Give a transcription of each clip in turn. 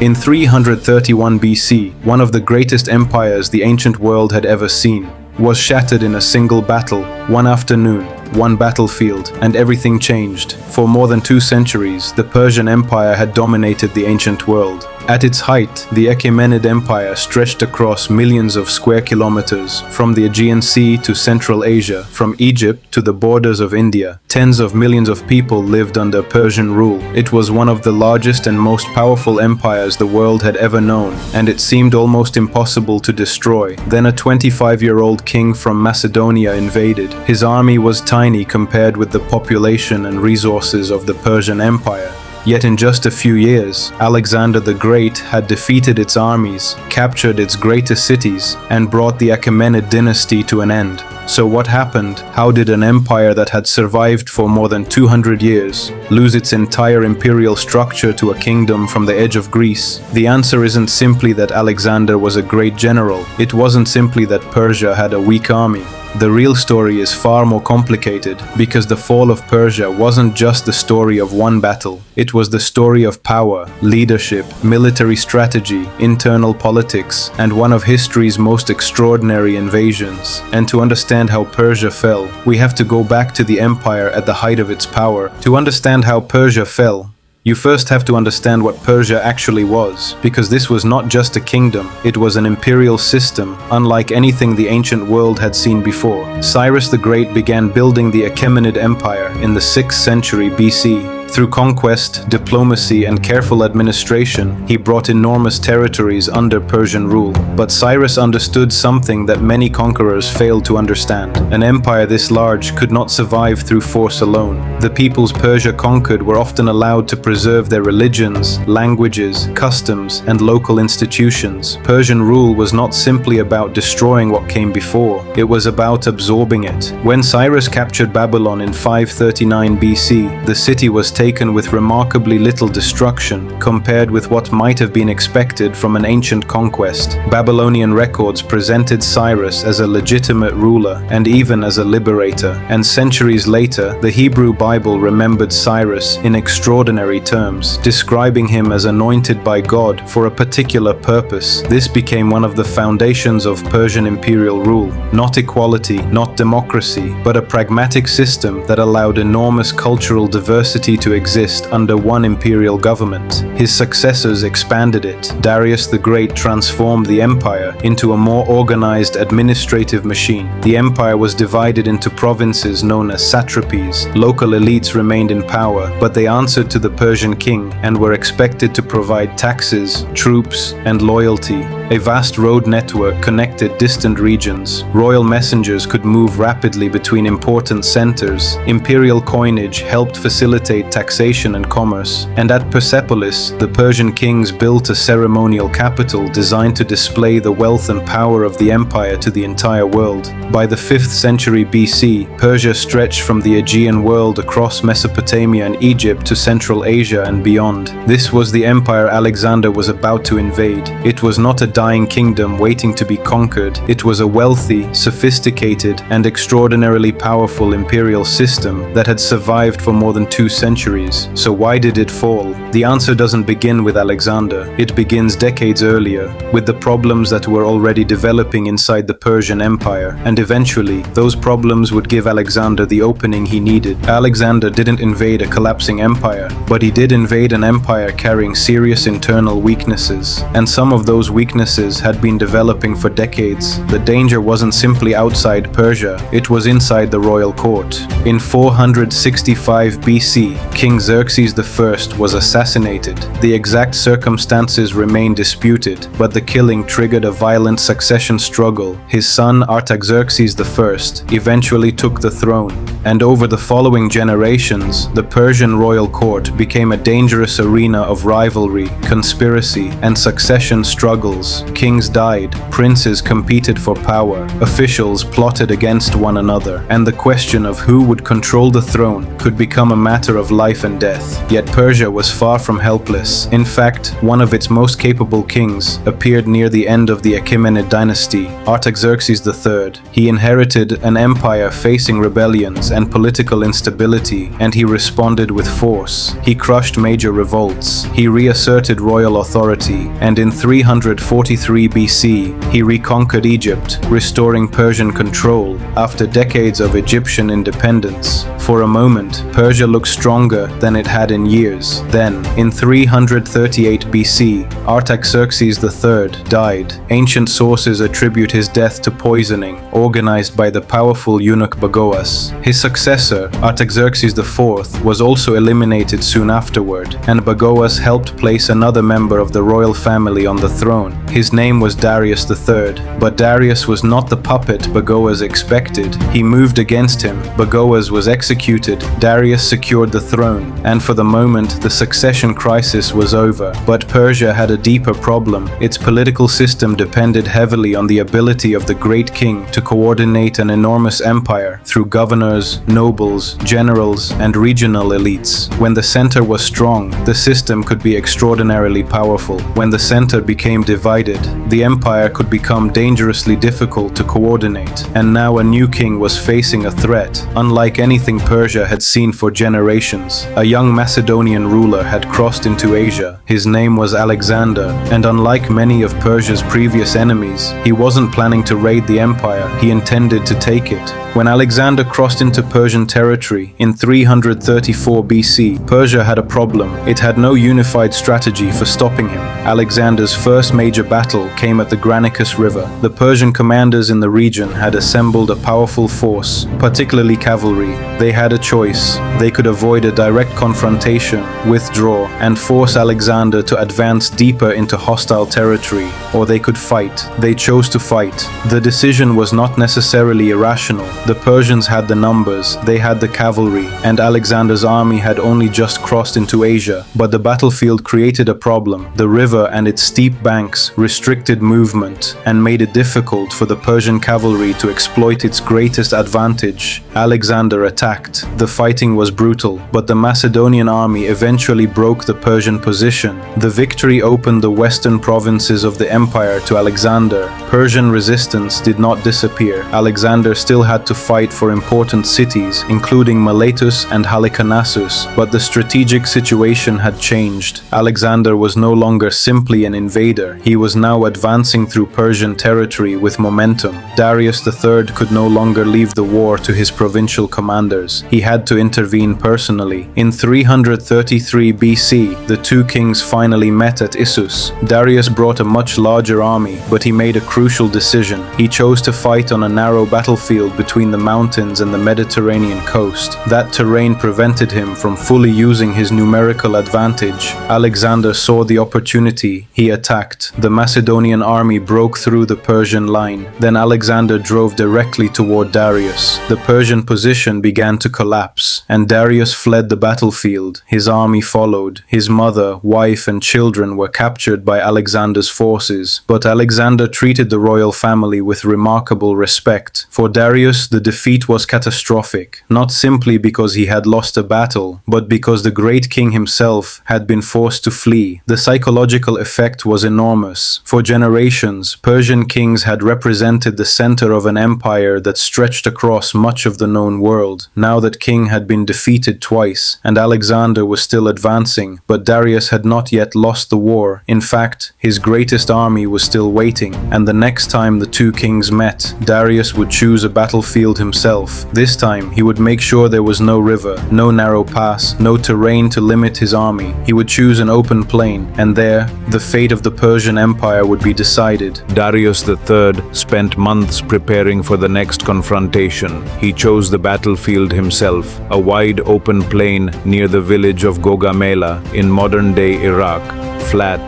In 331 BC, one of the greatest empires the ancient world had ever seen was shattered in a single battle. One afternoon, one battlefield, and everything changed. For more than 2 centuries, the Persian Empire had dominated the ancient world. At its height, the Achaemenid Empire stretched across millions of square kilometers, from the Aegean Sea to Central Asia, from Egypt to the borders of India. Tens of millions of people lived under Persian rule. It was one of the largest and most powerful empires the world had ever known, and it seemed almost impossible to destroy. Then a 25-year-old king from Macedonia invaded. His army was tiny compared with the population and resources of the Persian Empire. Yet in just a few years, Alexander the Great had defeated its armies, captured its greatest cities, and brought the Achaemenid dynasty to an end. So what happened? How did an empire that had survived for more than 200 years lose its entire imperial structure to a kingdom from the edge of Greece? The answer isn't simply that Alexander was a great general. It wasn't simply that Persia had a weak army. The real story is far more complicated, because the fall of Persia wasn't just the story of one battle. It was the story of power, leadership, military strategy, internal politics, and one of history's most extraordinary invasions. And to understand how Persia fell, we have to go back to the empire at the height of its power. To understand how Persia fell, you first have to understand what Persia actually was, because this was not just a kingdom, it was an imperial system, unlike anything the ancient world had seen before. Cyrus the Great began building the Achaemenid Empire in the 6th century BC. Through conquest, diplomacy, and careful administration, he brought enormous territories under Persian rule. But Cyrus understood something that many conquerors failed to understand. An empire this large could not survive through force alone. The peoples Persia conquered were often allowed to preserve their religions, languages, customs, and local institutions. Persian rule was not simply about destroying what came before, it was about absorbing it. When Cyrus captured Babylon in 539 BC, the city was taken with remarkably little destruction compared with what might have been expected from an ancient conquest. Babylonian records presented Cyrus as a legitimate ruler and even as a liberator, and centuries later, the Hebrew Bible remembered Cyrus in extraordinary terms, describing him as anointed by God for a particular purpose. This became one of the foundations of Persian imperial rule. Not equality, not democracy, but a pragmatic system that allowed enormous cultural diversity to exist under one imperial government. His successors expanded it. Darius the Great transformed the empire into a more organized administrative machine. The empire was divided into provinces known as satrapies. Local elites remained in power, but they answered to the Persian king and were expected to provide taxes, troops, and loyalty. A vast road network connected distant regions. Royal messengers could move rapidly between important centers. Imperial coinage helped facilitate taxation and commerce. And at Persepolis, the Persian kings built a ceremonial capital designed to display the wealth and power of the empire to the entire world. By the 5th century BC, Persia stretched from the Aegean world across Mesopotamia and Egypt to Central Asia and beyond. This was the empire Alexander was about to invade. It was not a dying kingdom waiting to be conquered. It was a wealthy, sophisticated, and extraordinarily powerful imperial system that had survived for more than 2 centuries. So why did it fall? The answer doesn't begin with Alexander. It begins decades earlier, with the problems that were already developing inside the Persian Empire, and eventually, those problems would give Alexander the opening he needed. Alexander didn't invade a collapsing empire, but he did invade an empire carrying serious internal weaknesses, and some of those weaknesses had been developing for decades. The danger wasn't simply outside Persia, it was inside the royal court. In 465 BC, King Xerxes I was assassinated. The exact circumstances remain disputed, but the killing triggered a violent succession struggle. His son Artaxerxes I eventually took the throne, and over the following generations, the Persian royal court became a dangerous arena of rivalry, conspiracy, and succession struggles. chaos. Kings died, princes competed for power, officials plotted against one another, and the question of who would control the throne could become a matter of life and death. Yet Persia was far from helpless. In fact, one of its most capable kings appeared near the end of the Achaemenid dynasty, Artaxerxes III. He inherited an empire facing rebellions and political instability, and he responded with force. He crushed major revolts, he reasserted royal authority, and in 343 BC, he reconquered Egypt, restoring Persian control after decades of Egyptian independence. For a moment, Persia looked stronger than it had in years. Then, in 338 BC, Artaxerxes III died. Ancient sources attribute his death to poisoning, organized by the powerful eunuch Bagoas. His successor, Artaxerxes IV, was also eliminated soon afterward, and Bagoas helped place another member of the royal family on the throne. His name was Darius III, but Darius was not the puppet Bagoas expected. He moved against him. Bagoas was executed. Darius secured the throne, and for the moment, the succession crisis was over. But Persia had a deeper problem. Its political system depended heavily on the ability of the great king to coordinate an enormous empire through governors, nobles, generals, and regional elites. When the center was strong, the system could be extraordinarily powerful. When the center became divided, the empire could become dangerously difficult to coordinate. And now a new king was facing a threat, unlike anything Persia had seen for generations. A young Macedonian ruler had crossed into Asia. His name was Alexander, and unlike many of Persia's previous enemies, he wasn't planning to raid the empire, he intended to take it. When Alexander crossed into Persian territory in 334 BC, Persia had a problem. It had no unified strategy for stopping him. Alexander's first major battle came at the Granicus River. The Persian commanders in the region had assembled a powerful force, particularly cavalry. They had a choice. They could avoid a direct confrontation, withdraw, and force Alexander to advance deeper into hostile territory, or they could fight. They chose to fight. The decision was not necessarily irrational. The Persians had the numbers, they had the cavalry, and Alexander's army had only just crossed into Asia. But the battlefield created a problem. The river and its steep banks restricted movement and made it difficult for the Persian cavalry to exploit its greatest advantage. Alexander attacked. The fighting was brutal, but the Macedonian army eventually broke the Persian position. The victory opened the western provinces of the empire to Alexander. Persian resistance did not disappear. Alexander still had to fight for important cities, including Miletus and Halicarnassus, but the strategic situation had changed. Alexander was no longer simply an invader. He was now advancing through Persian territory with momentum. Darius III could no longer leave the war to his provincial commanders. He had to intervene personally. In 333 BC, the two kings finally met at Issus. Darius brought a much larger army, but he made a crucial decision. He chose to fight on a narrow battlefield between the mountains and the Mediterranean coast. That terrain prevented him from fully using his numerical advantage. Alexander saw the opportunity. He attacked. The Macedonian army broke through the Persian line. Then Alexander drove directly toward Darius. The Persian position began to collapse, and Darius fled the battlefield. His army followed. His mother, wife, and children were captured by Alexander's forces. But Alexander treated the royal family with remarkable respect. For Darius, the defeat was catastrophic, not simply because he had lost a battle, but because the great king himself had been forced to flee. The psychological effect was enormous. For generations, Persian kings had represented the center of an empire that stretched across much of the known world. Now that king had been defeated twice, and Alexander was still advancing, but Darius had not yet lost the war. In fact, his greatest army was still waiting, and the next time the two kings met, Darius would choose a battlefield himself. This time, he would make sure there was no river, no narrow pass, no terrain to limit his army. He would choose an open plain, and there, the fate of the Persian Empire would be decided. Darius III spent months preparing for the next confrontation. He chose the battlefield himself, a wide open plain near the village of Gaugamela in modern-day Iraq, flat,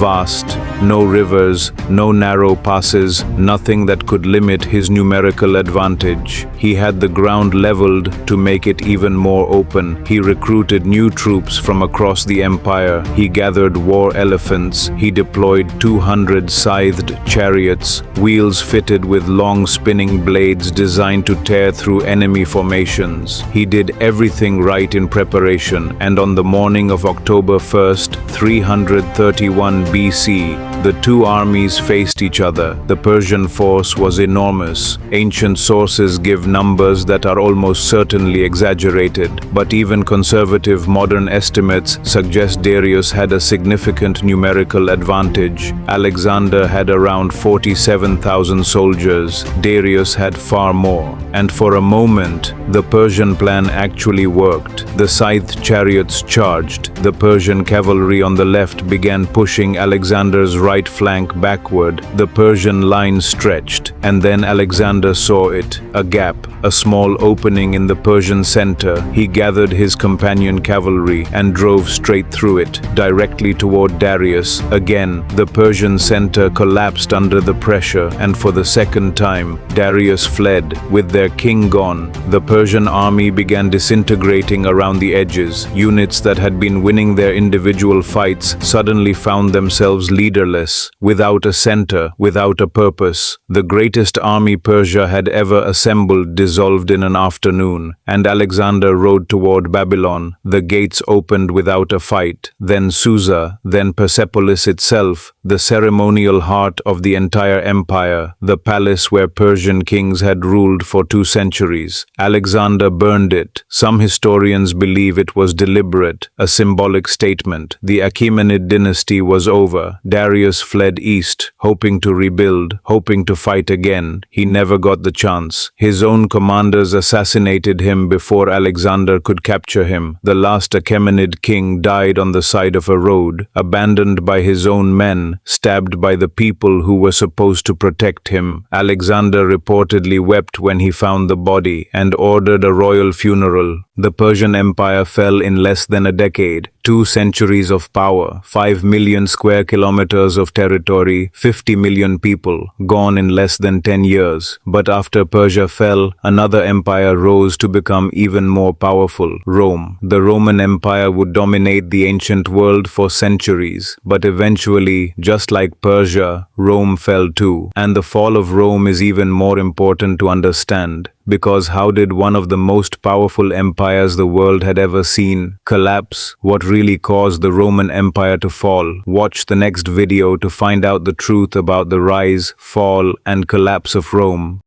vast, No rivers, no narrow passes, nothing that could limit his numerical advantage. He had the ground leveled to make it even more open. He recruited new troops from across the empire. He gathered war elephants. He deployed 200 scythed chariots, wheels fitted with long spinning blades designed to tear through enemy formations. He did everything right in preparation, and on the morning of October 1st, 331 BC, the two armies faced each other. The Persian force was enormous. Ancient sources give numbers that are almost certainly exaggerated, but even conservative modern estimates suggest Darius had a significant numerical advantage. Alexander had around 47,000 soldiers. Darius had far more. And for a moment, the Persian plan actually worked. The scythed chariots charged. The Persian cavalry on the left began pushing Alexander's right flank backward. The Persian line stretched, and then Alexander saw it, a gap, a small opening in the Persian center. He gathered his companion cavalry and drove straight through it, directly toward Darius. Again, the Persian center collapsed under the pressure, and for the second time, Darius fled. With their king gone, the Persian army began disintegrating around the edges. Units that had been winning their individual fights suddenly found themselves leaderless, without a center, without a purpose. The greatest army Persia had ever assembled dissolved in an afternoon, and Alexander rode toward Babylon. The gates opened without a fight. Then Susa, then Persepolis itself, the ceremonial heart of the entire empire, the palace where Persian kings had ruled for 2 centuries. Alexander burned it. Some historians believe it was deliberate, a symbolic statement. The Achaemenid dynasty was over. Darius fled east, hoping to rebuild, hoping to fight again. He never got the chance. His own commanders assassinated him before Alexander could capture him. The last Achaemenid king died on the side of a road, abandoned by his own men, stabbed by the people who were supposed to protect him. Alexander reportedly wept when he found the body and ordered a royal funeral. The Persian Empire fell in less than a decade. 2 centuries of power, 5 million square kilometers of territory, 50 million people, gone in less than 10 years. But after Persia fell, another empire rose to become even more powerful, Rome. The Roman Empire would dominate the ancient world for centuries, but eventually, just like Persia, Rome fell too. And the fall of Rome is even more important to understand. Because how did one of the most powerful empires the world had ever seen collapse? What really caused the Roman Empire to fall? Watch the next video to find out the truth about the rise, fall, and collapse of Rome.